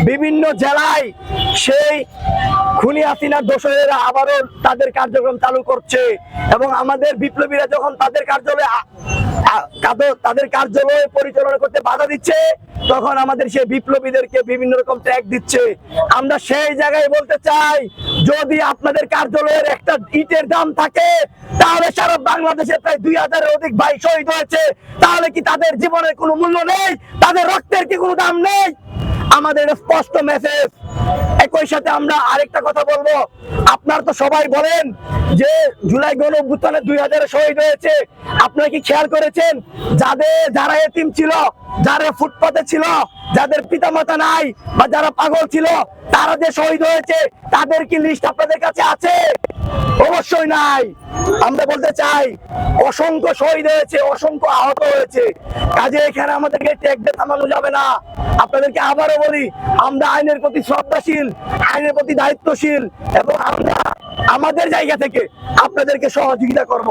বিভিন্ন জেলায় সেই খুনি হাসিনার দোসরেরা আবারও তাদের কার্যক্রম চালু করছে এবং আমাদের বিপ্লবীরা যখন তাদের কার্যালয় পরিচালনা করতে বাধা দিচ্ছে, তখন আমাদের সেই বিপ্লবীদেরকে বিভিন্ন রকম ট্যাগ দিচ্ছে। আমরা সেই জায়গায় বলতে চাই, যদি আপনাদের কার্যালয়ের একটা ইটের দাম থাকে, তাহলে সারা বাংলাদেশে প্রায় 2000-এর অধিক ভাই শহীদ হয়েছে, তাহলে কি তাদের জীবনের কোনো মূল্য নেই? তাদের রক্তের কি কোনো দাম নেই? আমাদের স্পষ্ট মেসেজ। একই সাথে আমরা আরেকটা কথা বলবো, আপনারা তো সবাই বলেন যে জুলাই গণ অভ্যুত্থানে 2000 শহীদ হয়েছে। আপনারা কি খেয়াল করেছেন যারা এতিম ছিল, যারা ফুটপাতে ছিল, যাদের পিতামাতা নাই বা যারা পাগল ছিল, তারা যে শহীদ হয়েছে, তাদের কি লিস্ট আপনাদের কাছে আছে? অবশ্যই নাই। আমরা বলতে চাই, অসংখ্য শহীদ হয়েছে, অসংখ্য আহত হয়েছে, কাজে এখানে আমাদেরকে ট্যাগ দিয়ে থামানো যাবে না। আপনাদেরকে আবারও বলি, আমরা আইনের প্রতি শ্রদ্ধাশীল, আইনের প্রতি দায়িত্বশীল এবং আমরা আমাদের জায়গা থেকে আপনাদেরকে সহযোগিতা করব।